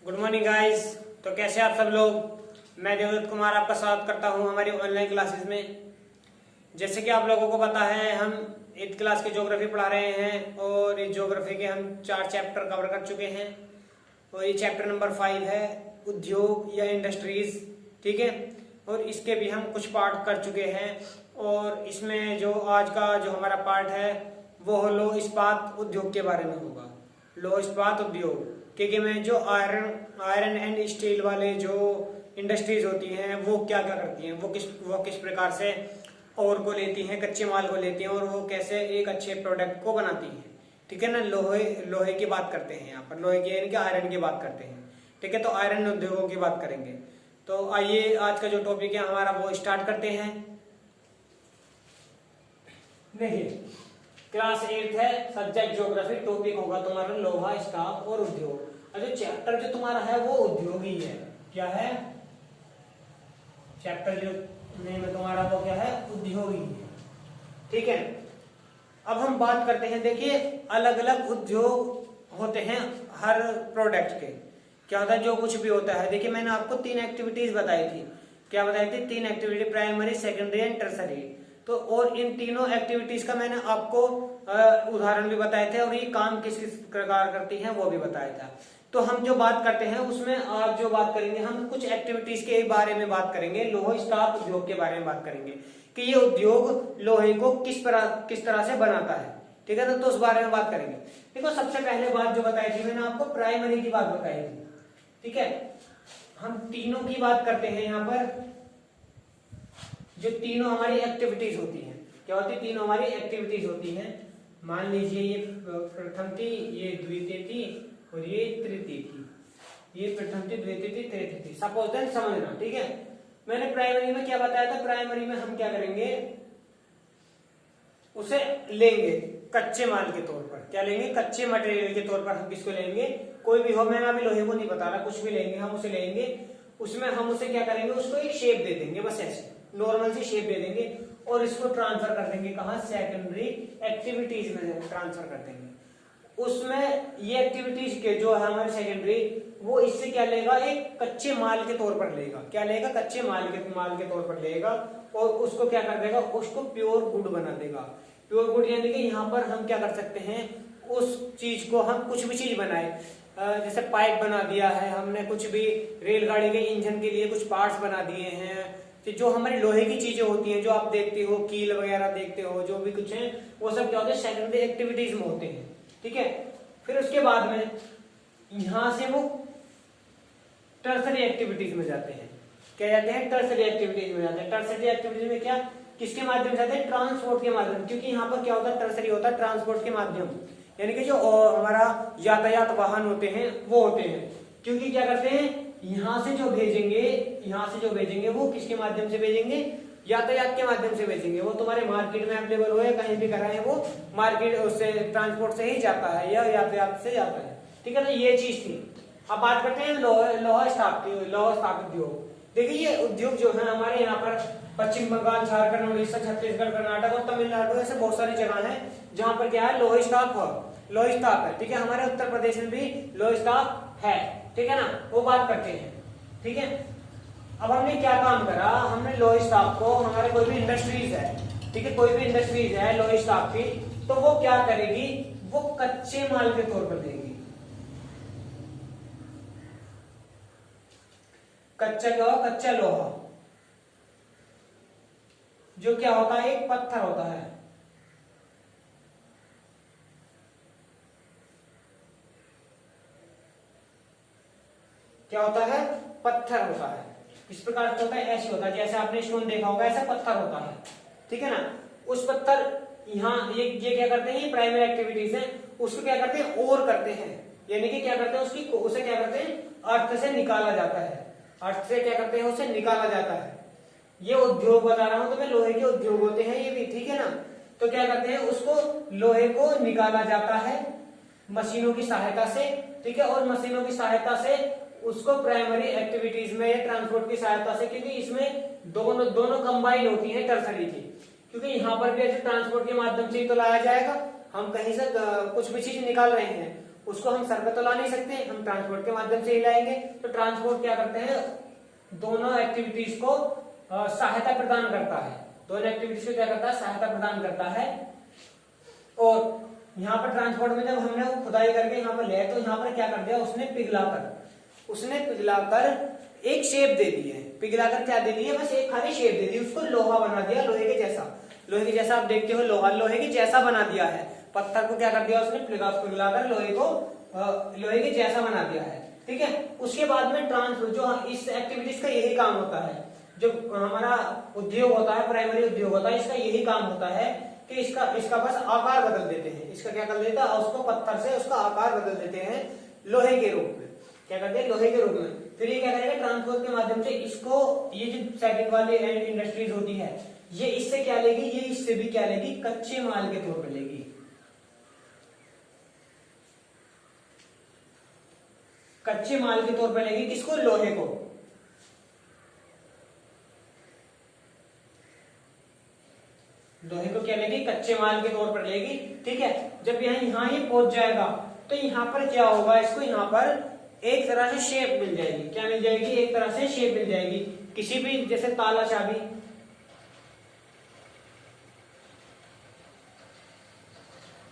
Good morning guys. तो कैसे आप सब लोग। मैं देवदत्त कुमार आपका स्वागत करता हूं हमारी ऑनलाइन क्लासेस में। जैसे कि आप लोगों को पता है, हम 8th क्लास की ज्योग्राफी पढ़ा रहे हैं और इस ज्योग्राफी के हम 4 चैप्टर कवर कर चुके हैं और ये चैप्टर नंबर 5 है उद्योग या इंडस्ट्रीज। ठीक है, और इसके भी हम कुछ पार्ट कर चुके हैं और इसमें जो आज का जो हमारा पार्ट है वो लौह इस्पात उद्योग के बारे में होगा। लौह इस्पात उद्योग, क्योंकि में जो आयरन एंड स्टील वाले जो इंडस्ट्रीज होती हैं वो क्या क्या करती हैं, वो किस प्रकार से और को लेती हैं, कच्चे माल को लेती हैं और वो कैसे एक अच्छे प्रोडक्ट को बनाती हैं। ठीक है ना। लोहे की बात करते हैं, यहाँ पर लोहे की यानी कि आयरन की बात करते हैं। ठीक है, तो आयरन उद्योगों की बात करेंगे। तो आइए आज का जो टॉपिक है हमारा वो स्टार्ट करते हैं। देखिए, क्लास 8 है, सब्जेक्ट ज्योग्राफी, टॉपिक होगा तुम्हारा लोहा इस्पात और उद्योग। और जो चैप्टर जो तुम्हारा है वो उद्योग ही है। क्या है चैप्टर जो नेम है तुम्हारा वो क्या है, उद्योग ही है। ठीक है, अब हम बात करते हैं। देखिए, अलग अलग उद्योग होते हैं हर प्रोडक्ट के। क्या होता है, जो कुछ भी होता है। देखिए, मैंने आपको 3 एक्टिविटीज बताई थी। क्या बताई थी? 3 activity, primary, secondary and tertiary. तो और इन तीनों एक्टिविटीज का मैंने आपको उदाहरण भी बताए थे और ये काम किस किस प्रकार करती हैं वो भी बताया था। तो हम जो बात करते हैं उसमें आज जो बात करेंगे, हम कुछ एक्टिविटीज के बारे में बात करेंगे। लोह इस्पात उद्योग के बारे में बात करेंगे कि ये उद्योग लोहे को किस तरह से बनाता है। ठीक है ना, तो उस बारे में बात करेंगे। देखो, सबसे पहले बात जो बताई थी मैंने आपको, प्राइमरी की बात बताई थी। ठीक है, हम तीनों की बात करते हैं। यहाँ पर जो तीनों हमारी एक्टिविटीज होती हैं, क्या होती है? तीनों हमारी एक्टिविटीज होती हैं। मान लीजिए ये प्रथम थी, ये द्वितीय थी और ये तृतीय थी। ये प्रथम थी, द्वितीय थी, तृतीय थी। सपोज दैट, समझना। ठीक है, मैंने प्राइमरी में क्या बताया था? प्राइमरी में हम क्या करेंगे, उसे लेंगे कच्चे माल के तौर पर। क्या लेंगे? कच्चे मटेरियल के तौर पर। हम किसको लेंगे? कोई भी हो, मैं अभी लोहे को नहीं बता रहा, कुछ भी लेंगे हम, उसे लेंगे। उसमें हम उसे क्या करेंगे, उसको एक शेप दे देंगे, बस ऐसे नॉर्मल सी शेप दे देंगे और इसको ट्रांसफर कर देंगे कहाँ? सेकेंडरी एक्टिविटीज में ट्रांसफर कर देंगे। उसमें ये एक्टिविटीज के जो है हमारे सेकेंडरी, वो इससे क्या लेगा? एक कच्चे माल के तौर पर लेगा। क्या लेगा? कच्चे माल के तौर पर लेगा और उसको क्या कर देगा? उसको प्योर गुड बना देगा। प्योर गुड यानी कि यहाँ पर हम क्या कर सकते हैं, उस चीज को हम कुछ भी चीज बनाए, जैसे पाइप बना दिया है हमने, कुछ भी रेलगाड़ी के इंजन के लिए कुछ पार्ट्स बना दिए हैं। तो जो हमारी लोहे की चीजें होती हैं, जो आप देखते हो, कील वगैरह देखते हो, जो भी कुछ है, वो सब क्या होते हैं? सेकेंडरी एक्टिविटीज में होते हैं। ठीक है, फिर उसके बाद में यहां से वो टर्सरी एक्टिविटीज में जाते हैं। क्या जाते हैं? टर्सरी एक्टिविटीज में जाते हैं। टर्सरी एक्टिविटीज में क्या, किसके माध्यम से जाते हैं? ट्रांसपोर्ट के माध्यम। क्योंकि यहाँ पर क्या होता है, टर्सरी होता है ट्रांसपोर्ट के माध्यम, यानी कि जो हमारा यातायात वाहन होते हैं वो होते हैं। क्योंकि क्या करते हैं, यहां से जो भेजेंगे वो किसके माध्यम से भेजेंगे? यातायात के माध्यम से भेजेंगे। वो तुम्हारे मार्केट में अवेलेबल हो या कहीं भी कराए, वो मार्केट उससे ट्रांसपोर्ट से ही जाता है या यातायात से जाता है। ठीक है ना, ये चीज थी। अब बात करते हैं लोहा इस्पात उद्योग। देखिए, ये उद्योग जो है हमारे यहाँ पर पश्चिम बंगाल, झारखंड, उड़ीसा, छत्तीसगढ़, कर्नाटक और तमिलनाडु, ऐसे बहुत सारी जगह है जहां पर क्या है, लोह इस्पात है। ठीक है, हमारे उत्तर प्रदेश में भी लोह इस्पात है। ठीक है ना, वो बात करते हैं। ठीक है, अब हमने क्या काम करा, हमने लोह इस्पात को, हमारे कोई भी इंडस्ट्रीज है, ठीक है, कोई भी इंडस्ट्रीज है लोह इस्पात की, तो वो क्या करेगी, वो कच्चे माल के तौर पर देगी। कच्चा लोहा जो क्या होता है, एक पत्थर होता है। क्या होता है? पत्थर होता है। किस प्रकार का होता है? ऐसे होता है, जैसे आपने स्टोन देखा होगा, ऐसा पत्थर होता है। ठीक है ना, उस पत्थर यहाँ ये क्या करते हैं, ये प्राइमरी एक्टिविटीज है। उसको क्या करते हैं? और करते हैं, यानी कि क्या करते हैं, उसे क्या करते हैं? अर्थ से निकाला जाता है। अर्थ से क्या करते हैं? उसे निकाला जाता है। ये उद्योग बता रहा हूं तो मैं, लोहे के उद्योग होते हैं ये भी। ठीक है ना, तो क्या करते हैं, उसको लोहे को निकाला जाता है मशीनों की सहायता से। ठीक है, और मशीनों की सहायता से उसको प्राइमरी एक्टिविटीज में या ट्रांसपोर्ट की सहायता से, क्योंकि इसमें दोनों कंबाइन होती है टर्सरी की। क्योंकि यहाँ पर भी ऐसे ट्रांसपोर्ट के माध्यम से ही तो लाया जाएगा। हम कहीं से कुछ भी चीज निकाल रहे हैं उसको हम सर पे तो ला नहीं सकते, हम ट्रांसपोर्ट के माध्यम से ही लाएंगे। तो ट्रांसपोर्ट क्या करते हैं, दोनों एक्टिविटीज को सहायता प्रदान करता है, दोनों एक्टिविटीज को क्या करता है, सहायता प्रदान करता है। और यहाँ पर ट्रांसपोर्ट में जब हमने खुदाई करके यहाँ पर ले, तो यहाँ पर क्या कर दिया उसने, पिघलाकर एक शेप दे दी है। पिघलाकर क्या दे दी है, बस एक खाली शेप दे दी, उसको लोहा बना दिया, लोहे के जैसा आप देखते हो, लोहे के जैसा बना दिया है। पत्थर को क्या कर दिया उसने, पिघलाकर लोहे के जैसा बना दिया है। ठीक है, उसके बाद में जो इस एक्टिविटीज का यही काम होता है, जो हमारा उद्योग होता है, प्राइमरी उद्योग होता है, इसका यही काम होता है कि इसका बस आकार बदल देते हैं। इसका क्या कर देता है, उसको पत्थर से उसका आकार बदल देते हैं लोहे के रूप में। क्या करते हैं, लोहे के रूप में। फिर ये क्या करेगा, ट्रांसपोर्ट के माध्यम से इसको, ये जो सेकंड वाली इंडस्ट्रीज होती है, ये इससे क्या लेगी, ये इससे भी क्या लेगी, कच्चे माल के तौर पर लेगी। कच्चे माल के तौर पर लेगी किसको, लोहे को। लोहे को क्या लेगी, कच्चे माल के तौर पर लेगी। ठीक है, जब यहाँ ये पहुंच जाएगा तो यहाँ पर क्या होगा, इसको यहाँ पर एक तरह से शेप मिल जाएगी। क्या मिल जाएगी, एक तरह से शेप मिल जाएगी। किसी भी, जैसे ताला चाबी,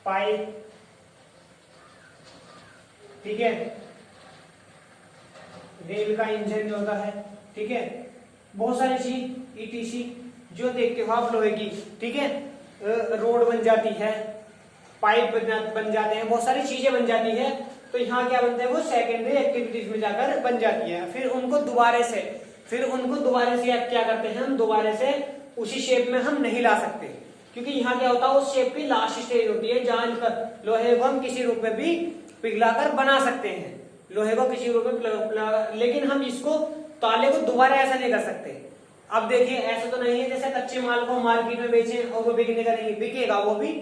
पाइप, ठीक है, रेल का इंजन जो होता है, ठीक है, बहुत सारी चीज ईटीसी जो देखते हो आप लोहे की। ठीक है, रोड बन जाती है, पाइप बन जाते हैं, बहुत सारी चीजें बन जाती है। तो यहाँ क्या बनते हैं, वो सेकेंडरी एक्टिविटीज में जाकर बन जाती है। फिर उनको दोबारा से क्या करते हैं, हम दोबारा से उसी शेप में हम नहीं ला सकते, क्योंकि यहाँ क्या होता है, उस शेप की लास्ट स्टेज होती है जहां लोहे को हम किसी रूप में भी पिघलाकर बना सकते हैं, लोहे को किसी रूप में, लेकिन हम इसको, ताले को दोबारा ऐसा नहीं कर सकते। अब देखिए, ऐसा तो नहीं है जैसे कच्चे माल को मार्केट में बेचें और वो बिकने का नहीं, बिकेगा वो भी,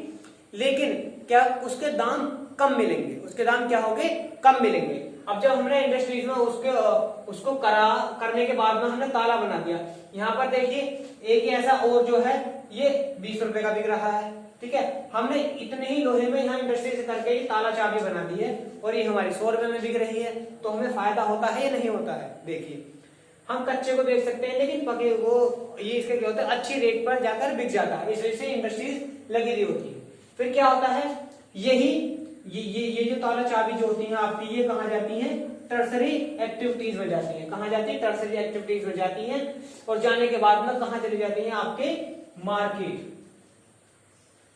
लेकिन क्या उसके दाम कम मिलेंगे, उसके दाम क्या होंगे, कम मिलेंगे। अब जब हमने इंडस्ट्रीज में उसको करने के बाद में हमने ताला बना दिया, यहाँ पर देखिए एक ही ऐसा और जो है ये 20 रुपए का बिक रहा है। ठीक है, हमने इतने ही लोहे में यहाँ इंडस्ट्री से करके ही ताला चाबी बना दी है और ये हमारी 100 रुपए में बिक रही है। तो हमें फायदा होता है या नहीं होता है। देखिए, हम कच्चे को बेच सकते हैं, लेकिन पके वो, ये इसका क्या होता है, अच्छी रेट पर जाकर बिक जाता है, इस वजह से इंडस्ट्रीज लगी हुई होती है। फिर क्या होता है, ये जो ताला चाबी जो होती है आपकी, ये कहाँ जाती है, टर्सरी एक्टिविटीज में जाती है। कहाँ जाती है, टर्सरी एक्टिविटीज में जाती है। और जाने के बाद में कहाँ चली जाती है, आपके मार्केट,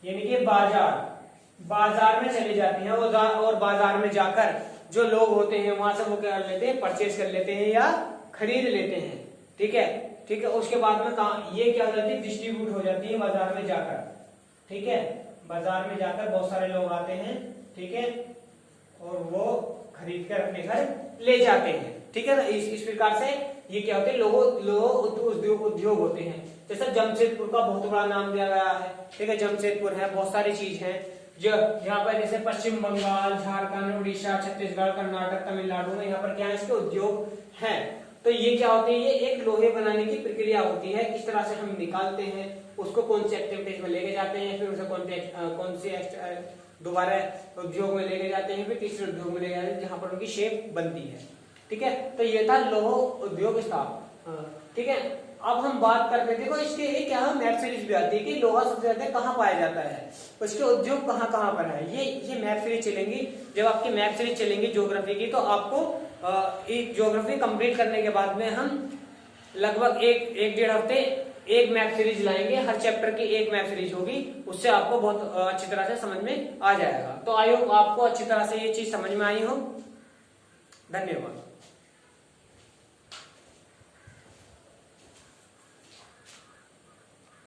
यानी कि बाजार में चली जाती है। और बाजार में जाकर जो लोग होते हैं वहां से वो क्या कर लेते हैं, परचेज कर लेते हैं या खरीद लेते हैं। ठीक है, उसके बाद में कहा, ये क्या हो जाती है, डिस्ट्रीब्यूट हो जाती है बाजार में जाकर। ठीक है, बाजार में जाकर बहुत सारे लोग आते हैं, ठीक है, और वो खरीद कर अपने घर ले जाते हैं। ठीक है ना, इस प्रकार से ये क्या होते हैं, उद्योग होते हैं। जैसे जमशेदपुर का बहुत बड़ा नाम दिया गया है। ठीक है, जमशेदपुर है, बहुत सारी चीज है जो यहाँ पर, जैसे पश्चिम बंगाल, झारखंड, उड़ीसा, छत्तीसगढ़, कर्नाटक, तमिलनाडु में यहाँ पर क्या है, इसके उद्योग हैं। तो ये क्या होते हैं, ये एक लोहे बनाने की प्रक्रिया होती है। इस तरह से हम निकालते हैं उसको, कौन सी एक्टिविटीज में लेके जाते हैं, फिर उसे कौन सी दोबारा उद्योग में लेके जाते हैं, फिर तीसरे उद्योग में लेके जाते हैं जहां पर उनकी शेप बनती है। ठीक है, तो ये था लौह उद्योग स्थापना। ठीक है, अब हम बात करते थे, देखो इसके लिए क्या है, मैप सीरीज भी आती है कि लोहा सबसे ज्यादा कहाँ पाया जाता है, उसके उद्योग कहाँ कहाँ पर है। ये मैप सीरीज चलेंगी। जब आपकी मैप सीरीज चलेंगी ज्योग्राफी की, तो आपको ज्योग्राफी कंप्लीट करने के बाद में हम लगभग एक डेढ़ हफ्ते एक मैप सीरीज लाएंगे। हर चैप्टर की एक मैप सीरीज होगी, उससे आपको बहुत अच्छी तरह से समझ में आ जाएगा। तो आई होप आपको अच्छी तरह से ये चीज समझ में आई हो। धन्यवाद।